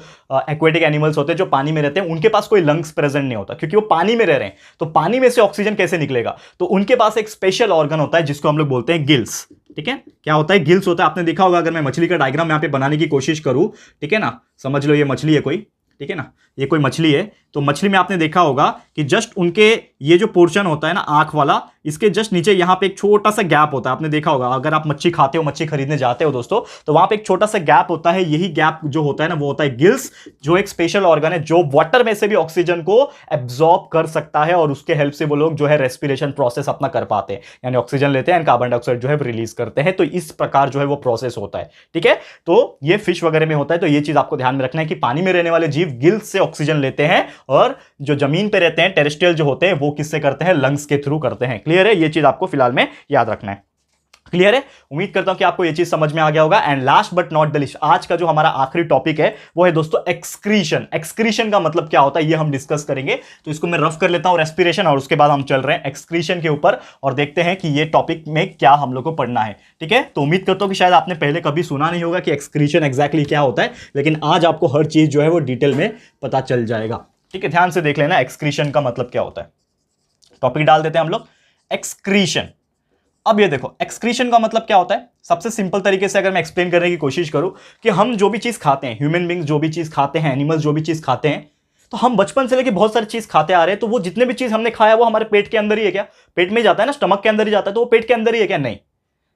Speaker 1: एक्वेटिक एनिमल्स होते हैं जो पानी में रहते हैं, उनके पास कोई लंग्स प्रेजेंट नहीं होता, क्योंकि वो पानी में रह रहे हैं। तो पानी में से ऑक्सीजन कैसे निकलेगा? तो उनके पास एक स्पेशल ऑर्गन होता है जिसको हम लोग बोलते हैं गिल्स, ठीक है। क्या होता है? गिल्स होता है। आपने देखा होगा, अगर मैं मछली का डायग्राम यहाँ पे बनाने की कोशिश करूं, ठीक है ना, समझ लो ये मछली है कोई, ठीक है ना, ये कोई मछली है। तो मछली में आपने देखा होगा कि जस्ट उनके ये जो पोर्शन होता है ना आंख वाला, इसके जस्ट नीचे यहां पे एक छोटा सा गैप होता है। आपने देखा होगा, अगर आप मच्छी खाते हो, मच्छी खरीदने जाते हो दोस्तों, तो वहां पे एक छोटा सा गैप होता है। यही गैप जो होता है ना, वो होता है गिल्स, जो एक स्पेशल ऑर्गन है जो वाटर में से भी ऑक्सीजन को एब्जॉर्ब कर सकता है, और उसके हेल्प से वो लोग जो है रेस्पिरेशन प्रोसेस अपना कर पाते हैं, यानी ऑक्सीजन लेते हैं एंड कार्बन डाइऑक्साइड जो है रिलीज करते हैं। तो इस प्रकार जो है वो प्रोसेस होता है, ठीक है। तो ये फिश वगैरह में होता है। तो ये चीज आपको ध्यान में रखना है कि पानी में रहने वाले जीव गिल्स से ऑक्सीजन लेते हैं, और जो जमीन पे रहते हैं टेरेस्ट्रियल जो होते हैं वो किससे करते हैं? लंग्स के थ्रू करते हैं। क्लियर है? ये चीज आपको फिलहाल में याद रखना है। क्लियर है? उम्मीद करता हूं कि आपको ये चीज समझ में आ गया होगा। And last but not the list, आज का जो हमारा आखिरी टॉपिक है वो है दोस्तों एक्सक्रीशन। एक्सक्रीशन का मतलब क्या होता है ये हम डिस्कस करेंगे। तो इसको मैं रफ कर लेता हूं, रेस्पिरेशन, और उसके बाद हम चल रहे हैं एक्सक्रीशन के ऊपर और देखते हैं कि ये टॉपिक में क्या हम लोग को पढ़ना है, ठीक है। तो उम्मीद करता हूं कि शायद आपने पहले कभी सुना नहीं होगा कि एक्सक्रीशन एग्जैक्टली क्या होता है, लेकिन आज आपको हर चीज जो है वो डिटेल में पता चल जाएगा, ठीक है। ध्यान से देख लेना एक्सक्रीशन का मतलब क्या होता है। टॉपिक डाल देते हैं हम लोग, एक्सक्रीशन। अब ये देखो, एक्सक्रीशन का मतलब क्या होता है। सबसे सिंपल तरीके से अगर मैं एक्सप्लेन करने की कोशिश करूं कि हम जो भी चीज खाते हैं, ह्यूमन बींग्स जो भी चीज खाते हैं, एनिमल्स जो भी चीज खाते हैं, तो हम बचपन से लेके बहुत सारी चीज खाते आ रहे हैं। तो वो जितने भी चीज हमने खाया वो हमारे पेट के अंदर ही है क्या? पेट में जाता है ना, स्टमक के अंदर ही जाता है, तो वो पेट के अंदर ही है क्या? नहीं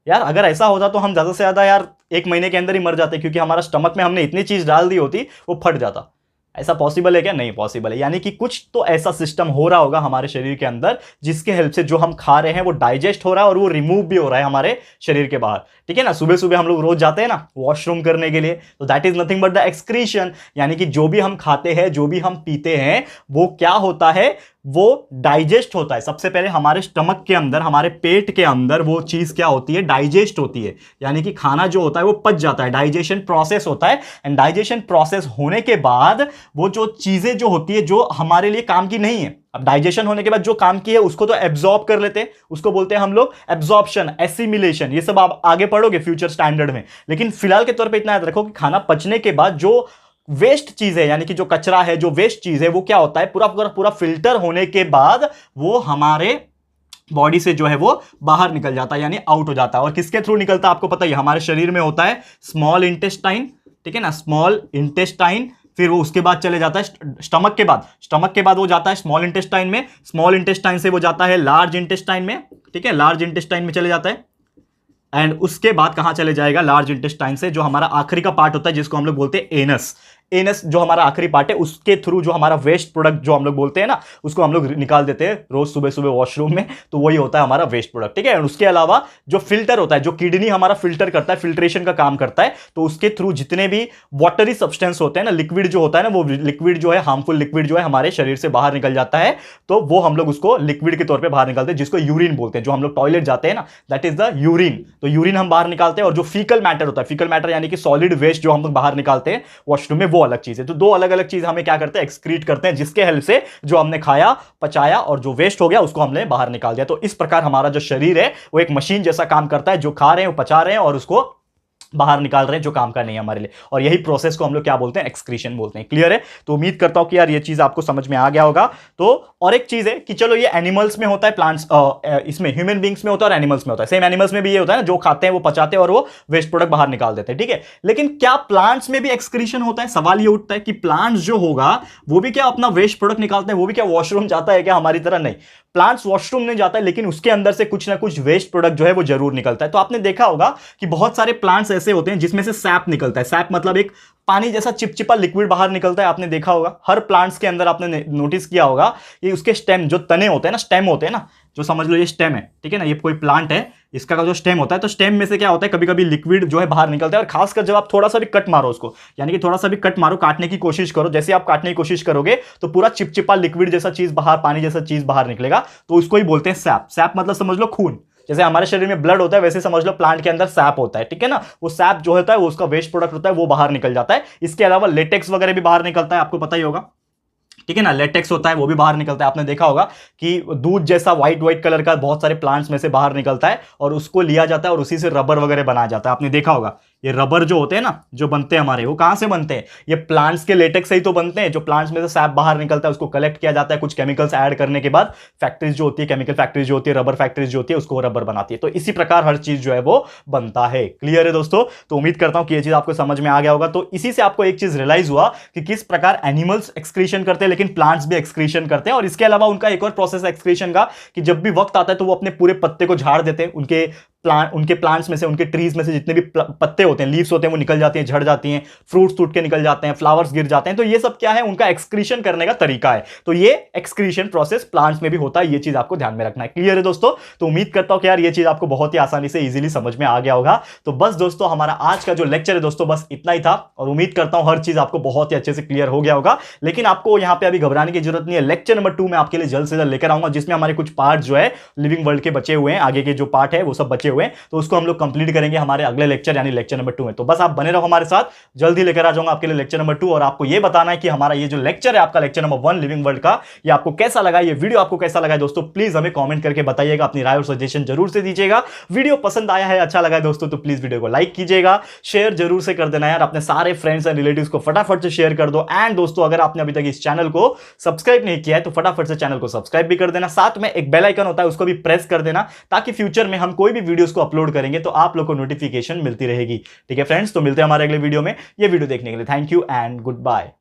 Speaker 1: यार, अगर ऐसा होता तो हम ज्यादा से ज्यादा यार 1 महीने के अंदर ही मर जाते, क्योंकि हमारा स्टमक में हमने इतनी चीज डाल दी होती वो फट जाता। ऐसा पॉसिबल है क्या? नहीं पॉसिबल है। यानी कि कुछ तो ऐसा सिस्टम हो रहा होगा हमारे शरीर के अंदर जिसके हेल्प से जो हम खा रहे हैं वो डाइजेस्ट हो रहा है और वो रिमूव भी हो रहा है हमारे शरीर के बाहर, ठीक है ना। सुबह सुबह हम लोग रोज जाते हैं ना वॉशरूम करने के लिए, तो that is nothing but the excretion. यानी कि जो भी हम खाते हैं, जो भी हम पीते हैं, वो क्या होता है? वो डाइजेस्ट होता है। सबसे पहले हमारे स्टमक के अंदर, हमारे पेट के अंदर वो चीज क्या होती है, डाइजेस्ट होती है, यानी कि खाना जो होता है वो पच जाता है, डाइजेशन प्रोसेस होता है। एंड डाइजेशन प्रोसेस होने के बाद वो जो चीजें जो होती है जो हमारे लिए काम की नहीं है, अब डाइजेशन होने के बाद जो काम की है उसको तो एब्जॉर्ब कर लेते हैं, उसको बोलते हैं हम लोग एब्जॉर्प्शन, एसिमिलेशन, ये सब आप आगे पढ़ोगे फ्यूचर स्टैंडर्ड में। लेकिन फिलहाल के तौर पे इतना याद रखो कि खाना पचने के बाद जो वेस्ट चीज है, यानी कि जो कचरा है, जो वेस्ट चीज है, वो क्या होता है, पूरा पूरा पूरा फिल्टर होने के बाद वो हमारे बॉडी से जो है वो बाहर निकल जाता है, यानी आउट हो जाता है। और किसके थ्रू निकलता है आपको पता ही, हमारे शरीर में होता है स्मॉल इंटेस्टाइन, ठीक है ना, स्मॉल इंटेस्टाइन, फिर वो उसके बाद चले जाता है स्टमक के बाद वो जाता है स्मॉल इंटेस्टाइन में, स्मॉल इंटेस्टाइन से वो जाता है लार्ज इंटेस्टाइन में, ठीक है, लार्ज इंटेस्टाइन में चले जाता है। एंड उसके बाद कहां चले जाएगा, लार्ज इंटेस्टाइन से जो हमारा आखिरी का पार्ट होता है जिसको हम लोग बोलते हैं एनस, एनस जो हमारा आखिरी पार्ट है, उसके थ्रू जो हमारा वेस्ट प्रोडक्ट जो हम लोग बोलते हैं ना, उसको हम लोग निकाल देते हैं रोज सुबह सुबह वॉशरूम में, तो वही होता है हमारा वेस्ट प्रोडक्ट, ठीक है। और उसके अलावा जो फिल्टर होता है, जो किडनी हमारा फिल्टर करता है, फिल्ट्रेशन का काम करता है, तो उसके थ्रू जितने भी वाटरी सब्सटेंस होते हैं ना, लिक्विड जो होता है ना, वो लिक्विड जो है, हार्मफुल लिक्विड जो है हमारे शरीर से बाहर निकल जाता है, तो वो हम लोग उसको लिक्विड के तौर पर बाहर निकालते हैं, जिसको यूरिन बोलते हैं। जो हम लोग टॉयलेट जाते हैं ना, दैट इज द यूरिन, तो यूरिन हम बाहर निकालते हैं। और जो फीकल मैटर होता है, फीकल मैटर यानी कि सॉलिड वेस्ट जो हम लोग बाहर निकालते हैं वॉशरूम में, वो अलग चीज है। तो दो अलग अलग चीज हमें क्या करते हैं, एक्सक्रीट करते हैं, जिसके हेल्प से जो हमने खाया, पचाया और जो वेस्ट हो गया उसको हमने बाहर निकाल दिया। तो इस प्रकार हमारा जो शरीर है वो एक मशीन जैसा काम करता है, जो खा रहे हैं वो पचा रहे हैं और उसको बाहर निकाल रहे हैं, जो काम का नहीं है हमारे लिए। और यही प्रोसेस को हम लोग क्या बोलते हैं, एक्सक्रीशन बोलते हैं। क्लियर है? तो उम्मीद करता हूं कि यार ये चीज आपको समझ में आ गया होगा। तो और एक चीज है कि चलो ये एनिमल्स में होता है, प्लांट्स इसमें ह्यूमन बींग्स में होता है और एनिमल्स में होता है। सेम एनिमल्स में भी ये होता है ना, जो खाते हैं वो पचाते हैं और वो वेस्ट प्रोडक्ट बाहर निकाल देते हैं, ठीक है। लेकिन क्या प्लांट्स में भी एक्सक्रीशन होता है? सवाल ये उठता है कि प्लांट्स जो होगा वो भी क्या अपना वेस्ट प्रोडक्ट निकालते हैं, वो भी क्या वॉशरूम जाता है क्या हमारी तरह? नहीं, प्लांट्स वॉशरूम नहीं जाता है, लेकिन उसके अंदर से कुछ ना कुछ वेस्ट प्रोडक्ट जो है वो जरूर निकलता है। तो आपने देखा होगा कि बहुत सारे प्लांट्स ऐसे होते हैं जिसमें से सैप निकलता है। सैप मतलब एक पानी जैसा चिपचिपा लिक्विड बाहर निकलता है, आपने देखा होगा हर प्लांट्स के अंदर। आपने नोटिस किया होगा ये उसके स्टेम, जो तने होते हैं ना, स्टेम होते हैं ना, जो समझ लो ये स्टेम है, ठीक है ना, ये कोई प्लांट है, इसका जो स्टेम होता है, तो स्टेम में से क्या होता है, कभी कभी लिक्विड जो है बाहर निकलता है। और खासकर जब आप थोड़ा सा भी कट मारो उसको, यानी कि थोड़ा सा भी कट मारो, काटने की कोशिश करो, जैसे आप काटने की कोशिश करोगे तो पूरा चिपचिपा लिक्विड जैसा चीज बाहर, पानी जैसा चीज बाहर निकलेगा, तो उसको ही बोलते हैं सैप। सैप मतलब समझ लो खून। जैसे हमारे शरीर में ब्लड होता है, वैसे समझ लो प्लांट के अंदर सैप होता है, ठीक है ना। वो सैप जो होता है वो उसका वेस्ट प्रोडक्ट होता है, वो बाहर निकल जाता है। इसके अलावा लेटेक्स वगैरह भी बाहर निकलता है, आपको पता ही होगा, ठीक है ना। लेटेक्स होता है वो भी बाहर निकलता है। आपने देखा होगा कि दूध जैसा व्हाइट व्हाइट कलर का बहुत सारे प्लांट्स में से बाहर निकलता है और उसको लिया जाता है और उसी से रबर वगैरह बनाया जाता है। आपने देखा होगा ये रबर जो होते हैं ना, जो बनते हैं हमारे, वो कहां से बनते हैं? ये प्लांट्स के लेटेक्स से ही तो बनते हैं। जो प्लांट्स में से सैप बाहर निकलता है उसको कलेक्ट किया जाता है, कुछ केमिकल्स ऐड करने के बाद फैक्ट्रीज जो होती है, केमिकल फैक्ट्रीज जो होती है, रबर फैक्ट्रीज जो होती है, उसको रबर बनाती है। तो इसी प्रकार हर चीज जो है वो बनता है। क्लियर है दोस्तों? तो उम्मीद करता हूं कि ये चीज आपको समझ में आ गया होगा। तो इसी से आपको एक चीज रियलाइज हुआ कि किस प्रकार एनिमल्स एक्सक्रीशन करते हैं, लेकिन प्लांट्स भी एक्सक्रीशन करते हैं। और इसके अलावा उनका एक और प्रोसेस एक्सक्रीशन का, कि जब भी वक्त आता है तो वो अपने पूरे पत्ते को झाड़ देते हैं। उनके प्लांट्स में से, उनके ट्रीज में से जितने भी पत्ते होते हैं, लीव्स होते हैं, वो निकल जाती हैं, झड़ जाती हैं, फ्रूट्स टूट के निकल जाते हैं, फ्लावर्स गिर जाते हैं। तो ये सब क्या है, उनका एक्सक्रीशन करने का तरीका है। तो ये एक्सक्रीशन प्रोसेस प्लांट्स में भी होता है, ये चीज आपको ध्यान में रखना है। क्लियर है दोस्तों? तो उम्मीद करता हूं कि यार ये चीज आपको बहुत ही आसानी से इजीली समझ में आ गया होगा। तो बस दोस्तों, हमारा आज का जो लेक्चर है दोस्तों, बस इतना ही था। और उम्मीद करता हूं हर चीज आपको बहुत ही अच्छे से क्लियर हो गया होगा। लेकिन आपको यहां पे अभी घबराने की जरूरत नहीं है। लेक्चर नंबर 2 में आपके लिए जल्द से जल्द लेकर आऊंगा, जिसमें हमारे कुछ पार्ट जो है लिविंग वर्ल्ड के बचे हुए हैं, आगे के जो पार्ट है वो सब बचे हुए हैं, तो उसको हम कंप्लीट करेंगे हमारे अगले लेक्चर यानी लेक्चर नंबर 2 में। तो बस आप बने रहो हमारे साथ, जल्दी लेकर आ जाऊंगा आपके लिए लेक्चर नंबर 2। और आपको ये बताना है कि हमारा ये जो लेक्चर है आपका लेक्चर नंबर 1 लिविंग वर्ल्ड का, ये आपको कैसा लगा, ये वीडियो आपको कैसा लगा दोस्तों, प्लीज हमें कमेंट करके बताइएगा, अपनी राय और सजेशन जरूर से दीजिएगा। वीडियो पसंद आया है, अच्छा लगा है दोस्तों, तो प्लीज वीडियो को लाइक कीजिएगा, शेयर जरूर से कर देना यार, अपने सारे फ्रेंड्स एंड रिलेटिव्स को फटाफट से शेयर कर दो। एंड दोस्तों, अगर आपने अभी तक इस चैनल को सब्सक्राइब नहीं किया है तो फटाफट से चैनल को सब्सक्राइब भी कर देना, साथ में एक बेल आइकन होता है उसको भी प्रेस कर देना, ताकि फ्यूचर में हम कोई भी वीडियोस को अपलोड करेंगे तो आप लोग को नोटिफिकेशन मिलती रहेगी। ठीक है फ्रेंड्स, तो मिलते हैं हमारे अगले वीडियो में। ये वीडियो देखने के लिए thank you and good bye.